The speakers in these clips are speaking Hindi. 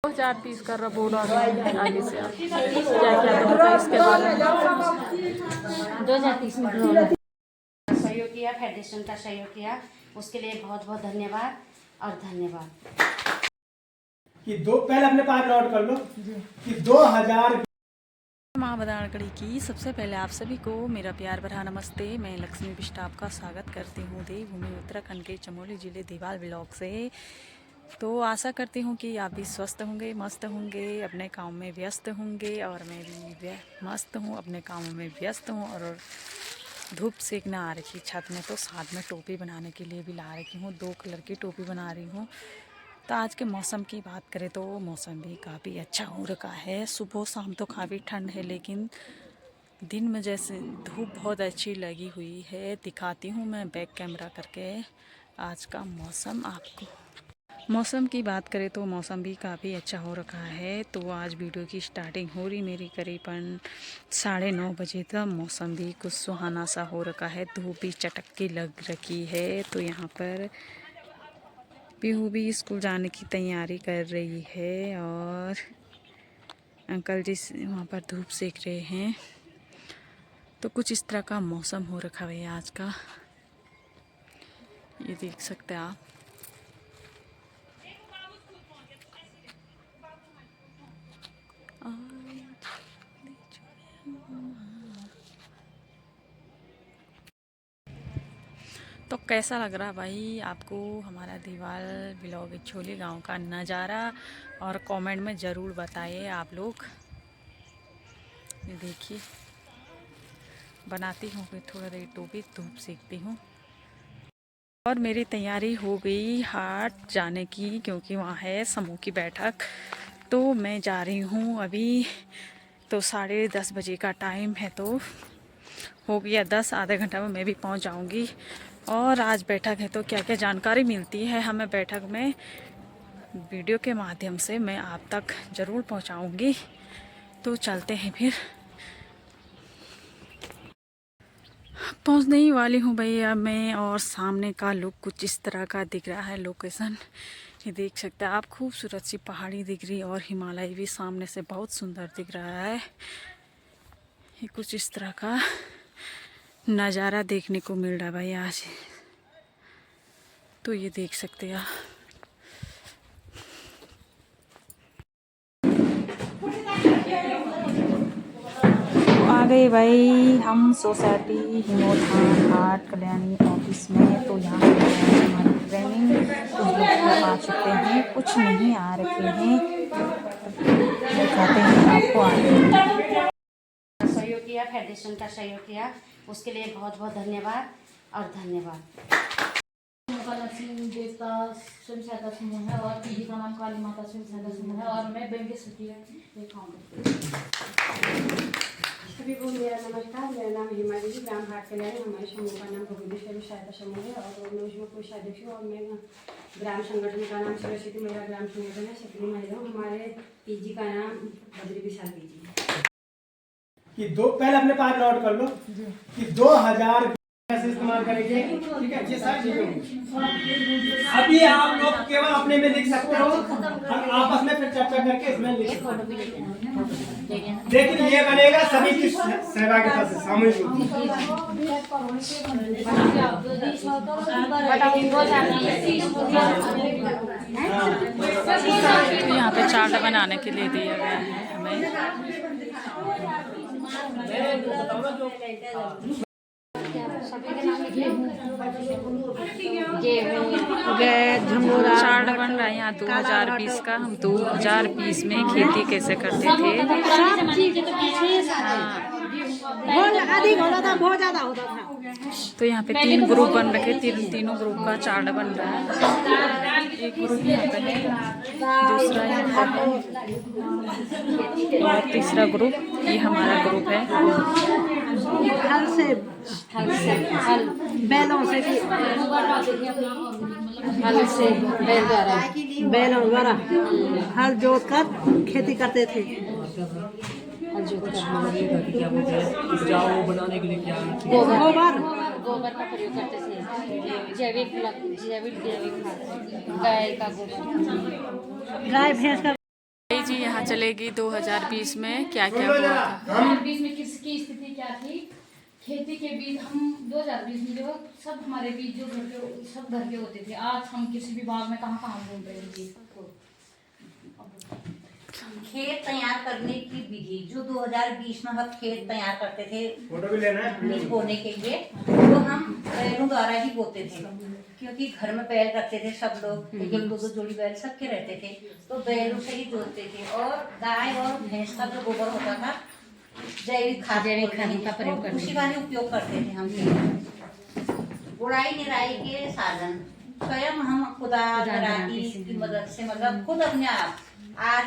2030 का बोर्ड आ गया आगे से आप क्या क्या बताइए इसके बारे में। 2030 में सहयोग किया, फेडरेशन का सहयोग किया, उसके लिए बहुत बहुत धन्यवाद और धन्यवाद। कि पहले अपने पास नोट कर लो कि 2000 माँ बदाणकड़ी की सबसे पहले आप सभी को मेरा प्यार भरा नमस्ते। मैं लक्ष्मी बिष्ट आपका स्वागत करती हूँ देवभूमि उत्तराखंड के चमोली जिले देवाल ब्लॉक से। तो आशा करती हूँ कि आप भी स्वस्थ होंगे, मस्त होंगे, अपने काम में व्यस्त होंगे और मैं भी मस्त हूँ, अपने कामों में व्यस्त हूँ। और धूप सेकना आ रही छत में, तो साथ में टोपी बनाने के लिए भी ला रही हूँ, 2 कलर की टोपी बना रही हूँ। तो आज के मौसम की बात करें तो मौसम भी काफ़ी अच्छा हो रखा है। सुबह शाम तो काफ़ी ठंड है, लेकिन दिन में जैसे धूप बहुत अच्छी लगी हुई है। दिखाती हूँ मैं बैक कैमरा करके आज का मौसम आपको। मौसम की बात करें तो मौसम भी काफ़ी अच्छा हो रखा है। तो आज वीडियो की स्टार्टिंग हो रही मेरी करीबन 9:30 बजे तक। मौसम भी कुछ सुहाना सा हो रखा है, धूप भी चटक की लग रखी है। तो यहाँ पर पीहू भी स्कूल जाने की तैयारी कर रही है और अंकल जी वहाँ पर धूप सेक रहे हैं। तो कुछ इस तरह का मौसम हो रखा है आज का, ये देख सकते हैं आप। तो कैसा लग रहा भाई आपको हमारा दीवाल ब्लॉग छोली गांव का नज़ारा, और कमेंट में ज़रूर बताइए आप लोग। ये देखिए बनाती हूँ फिर थोड़ा देर टोपी, धूप सेकती हूँ। और मेरी तैयारी हो गई हाट जाने की, क्योंकि वहाँ है समूह की बैठक। तो मैं जा रही हूँ अभी। तो 10:30 बजे का टाइम है, तो हो गया 10, आधे घंटा में मैं भी पहुँच जाऊँगी। और आज बैठक है तो क्या क्या जानकारी मिलती है हमें बैठक में, वीडियो के माध्यम से मैं आप तक ज़रूर पहुँचाऊँगी। तो चलते हैं फिर। पहुँचने ही वाली हूँ भैया मैं, और सामने का लुक कुछ इस तरह का दिख रहा है। लोकेशन ये देख सकते हैं आप, खूबसूरत सी पहाड़ी दिख रही है और हिमालय भी सामने से बहुत सुंदर दिख रहा है। ये कुछ इस तरह का नज़ारा देखने को मिल रहा है भाई आज। तो ये देख सकते हैं आप। आ गए भाई हम सोसाइटी हिमोधान हाट कल्याणी ऑफिस में। तो यहाँ पे हमारी ट्रेनिंग कुछ लोग आ चुके हैं, कुछ नहीं आ रखे हैं। दिखाते हैं आपको आगे। सहयोग किया, फेडरेशन का सहयोग किया, उसके लिए बहुत बहुत धन्यवाद और धन्यवाद। लक्ष्मी देवता स्वयं सहायता समूह है और पीजी का नाम काली माता स्वयं सहायता समूह है और मैं बैंक के सचिव सभी को मेरा नमस्कार। मेरा नाम हिमा देवी, ग्राम हाट कल्याणी। हमारे समूह का नाम भगवती सहायता समूह है और मैं उसमें कोष अध्यक्ष हूँ। और मैं ग्राम संगठन का नाम सरस्वती महिला ग्राम संगठन है। सक्रिय महिला हूँ। हमारे पीजी का नाम बद्री विशाल पीजी है। कि पहले अपने पास नोट कर लो कि 2000 कैसे इस्तेमाल करेंगे। ठीक है, ये सारी चीजें अभी आप लोग केवल अपने में लिख सकते हो, हम आपस में फिर चर्चा करके इसमें लिख सकते हैं। लेकिन ये बनेगा सभी की सहभागिता से, सामूहिक रूप तो यहाँ पे चार्ट बनाने के लिए दिया गया है हमें। चार्ट बन रहा है यहाँ 2020 का। हम 2020 में खेती कैसे करते थे। तो यहाँ पे 3 ग्रुप बन रखे, तीनों ग्रुप का चार्ट बन रहा है। एक ग्रुप यहाँ पे है, दूसरा यहाँ पे है, और तीसरा ग्रुप ये हमारा ग्रुप है। बैलों द्वारा हल जोत कर खेती करते थे। गोबर का प्रयोग करते थे, जैविक खाद, गाय का गोबर, गाय भैंस का जी यहाँ चलेगी 2020 में क्या क्या सुनो हुआ जरा, था। 2020 में किसकी स्थिति क्या थी? खेती के बीज हम 2020 में जो सब हमारे बीज जो घर के सब घर के होते थे, आज हम कृषि विभाग में कहाँ कहाँ घूम रहे हैं जी। खेत तैयार करने की विधि जो 2020 में हम खेत तैयार करते थे फोटो भी लेना है। बीज बोने के लिए, वो हम बैलों द्वारा ही बोते थे, क्योंकि घर में बैल रखते थे सब लोग, एक दो दो जोड़ी बैल सबके रहते थे, तो बैलों से ही जोतते थे। और गाय और भैंस का जो गोबर होता था, जैविक खाद का प्रयोग करते, उसी का ही उपयोग करते थे हम। गुड़ाई निराई के साधन स्वयं हम कुदाल दराती की मदद से, मतलब खुद अपने आप। आज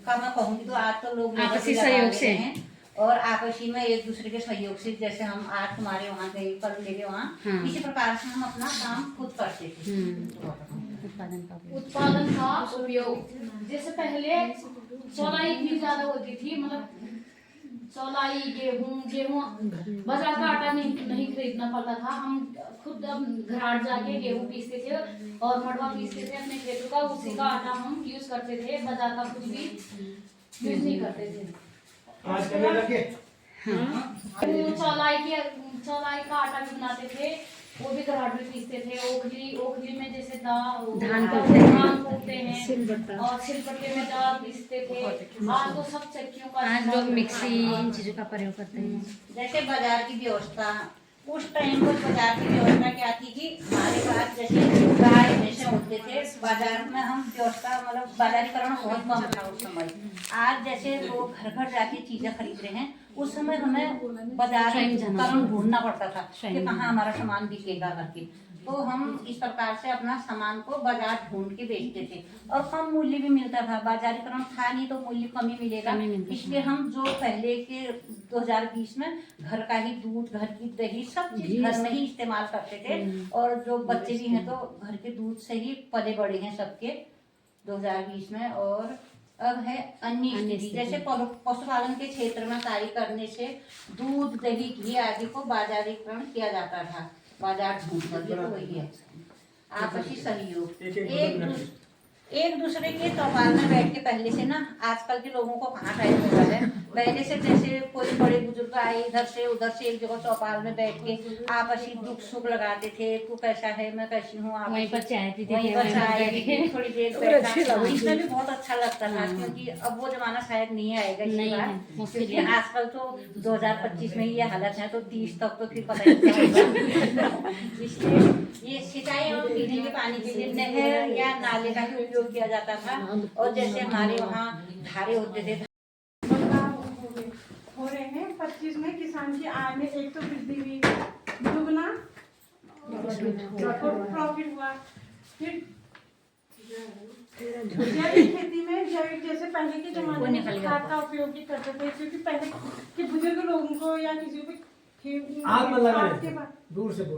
का मैं कहूँगी तो आज तो लोग आपसी सहयोग से हैं, और आपसी में एक दूसरे के सहयोग से, जैसे हम आज तुम्हारे वहाँ गए, कल मेरे वहाँ, इसी प्रकार से हम अपना काम खुद करते थे। उत्पादन का उपयोग, जैसे पहले चौलाई इतनी ज्यादा होती थी, मतलब चौलाई गेहूँ बाजार का आटा नहीं खरीदना पड़ता था। हम खुद घराट जाके गेहूँ पीसते थे और मड़वा पीसते थे अपने खेतों का, उसी का आटा हम यूज करते थे, बाजार का कुछ भी यूज नहीं करते थे। आज करने लगे। चौलाई का आटा भी बनाते थे, वो भी घराट में पीसते थे। ओखली में जैसे धान कूटते हैं और सिलबट्टे में दाल पीसते थे। आज तो सब चक्कियों का, आज लोग मिक्सी इन चीजों का प्रयोग करते हैं। जैसे बाजार की व्यवस्था, उस टाइम पर बाजार की व्यवस्था क्या थी कि हमारे पास जैसे गाय भैंसे होते थे, बाजार में हम व्यवस्था, मतलब बाजारीकरण बहुत कम था उस समय। आज जैसे लोग घर घर जाके चीजें खरीद रहे हैं, उस समय हमें बाजारीकरण ढूंढना पड़ता था कि कहाँ हमारा सामान बिकेगा करके। तो हम इस प्रकार से अपना सामान को बाजार ढूंढ के बेचते थे, और कम मूल्य भी मिलता था। बाजारीकरण था नहीं तो मूल्य कम ही मिलेगा, इसलिए हम जो पहले के 2020 में घर का ही दूध, घर की दही, सब चीज घर में ही इस्तेमाल करते थे। और जो बच्चे भी हैं तो घर के दूध से ही पले बड़े हैं सबके 2020 में। और अब है अन्य स्थिति, जैसे पशुपालन के क्षेत्र में कार्य करने से दूध, दही, घी आदि को बाजारीकरण किया जाता था, बाजार ढूंढ कर। तो वही है आपसी सहयोग, एक दूसरे के चौपाल में बैठ के। पहले से ना आजकल के लोगों को कहाँ टाइम होता है, पहले से जैसे कोई बड़े बुजुर्ग आए इधर से उधर से एक जगह चौपाल में बैठ के आपसी दुख सुख लगाते थे। तू कैसा है, मैं कैसी हूँ, वहीं पर चाय पीते वहीं पर चाय पीते, थोड़ी देर बैठना, इसमें भी बहुत अच्छा लगता था। क्योंकि अब वो जमाना शायद नहीं आएगा इस बार, क्योंकि आजकल तो 2025 में ये हालत है, तो 30 तक तो फिर पता नहीं चलेगा। इसलिए ये सिंचाई और पीने के पानी के लिए नहर या नाले का ही उपयोग किया जाता था। और जैसे हमारे वहाँ धारे होते थे, हो रहे हैं 25 में किसान की आय में एक तो वृद्धि हुई, दुगना प्रॉफिट हुआ। फिर जैविक खेती में, जैविक जैसे पहले के जमाने में खाद का उपयोग भी करते थे, क्योंकि पहले के बुजुर्ग लोगों को या किसी को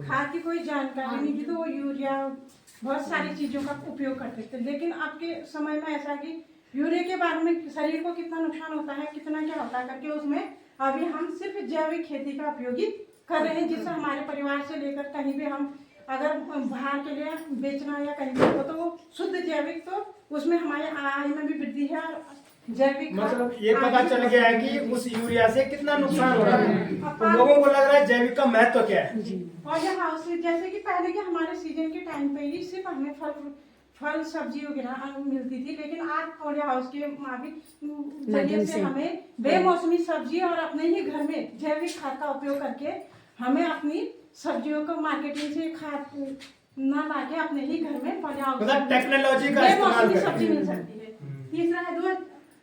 खाद की कोई जानकारी नहीं थी, तो वो यूरिया बहुत सारी चीजों का उपयोग करते थे। लेकिन अब के समय में ऐसा कि यूरिया के बारे में शरीर को कितना नुकसान होता है, कितना क्या होता है करके, उसमें अभी हम सिर्फ जैविक खेती का उपयोग ही कर रहे हैं, जिससे हमारे परिवार से लेकर कहीं भी हम अगर बाहर के लिए बेचना या कहीं भी हो तो वो शुद्ध जैविक, तो उसमें हमारे आय में भी वृद्धि है। जैविक मतलब ये पता चल गया है कि उस यूरिया से कितना नुकसान हो रहा है, तो लोगों को लग रहा है जैविक का महत्व क्या है। और ये हाउस जैसे कि पहले के हमारे सीजन के टाइम पे ही सिर्फ हमें फल सब्जी वगैरह मिलती थी, लेकिन आज पॉली हाउस के जरिए से हमें बेमौसमी सब्जी और अपने ही घर में जैविक खाद का उपयोग करके हमें अपनी सब्जियों को मार्केटिंग से खाद न लाके अपने ही घर में पॉली हाउस मतलब टेक्नोलॉजी का इस्तेमाल करके सब्जी मिल सकती है। तीसरा है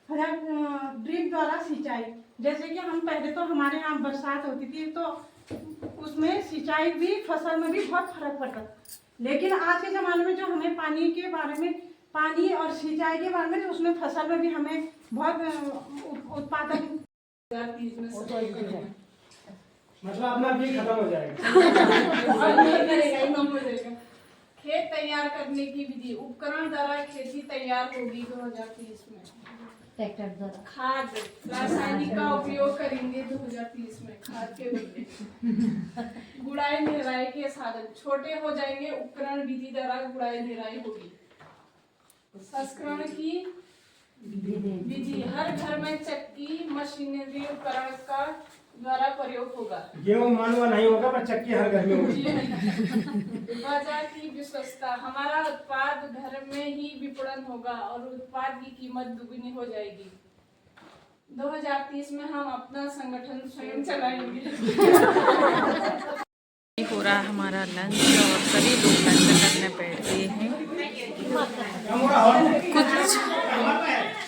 ड्रिप द्वारा सिंचाई, जैसे कि हम पहले तो हमारे यहाँ बरसात होती थी तो उसमें सिंचाई भी, फसल में भी बहुत फर्क पड़ता था। लेकिन आज के ज़माने में जो हमें पानी के बारे में, पानी और सिंचाई के बारे में, तो उसमें फसल में भी हमें बहुत उत्पादन। मतलब अपना भी खत्म हो जाएगा। खेत तैयार करने की विधि, उपकरण द्वारा खेती तैयार होगी 2030 में। ट्रैक्टर द्वारा खाद, रासायनिक का उपयोग करेंगे 2030 में, खाद के बदले। गुड़ाई निराई के साधन छोटे हो जाएंगे, उपकरण विधि द्वारा गुड़ाई निराई होगी। संस्करण की विधि हर घर में चक्की मशीनरी उपकरण का द्वारा प्रयोग होगा। गेहूँ मानवा नहीं होगा पर चक्की हर घर में होगी। बाजार की विश्वसता हमारा उत्पाद घर में ही विपणन होगा और उत्पाद की कीमत दुगनी हो जाएगी। 2030 में हम अपना संगठन स्वयं चलाएंगे। हो रहा है हमारा लंच और सभी लोग लंच करने बैठ गए हैं। कुछ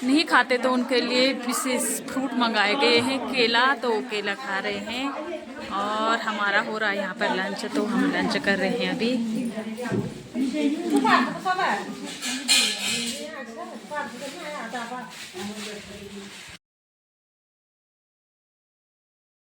नहीं खाते तो उनके लिए विशेष फ्रूट मंगाए गए हैं, केला, तो वो केला खा रहे हैं। और हमारा हो रहा है यहाँ पर लंच, तो हम लंच कर रहे हैं अभी।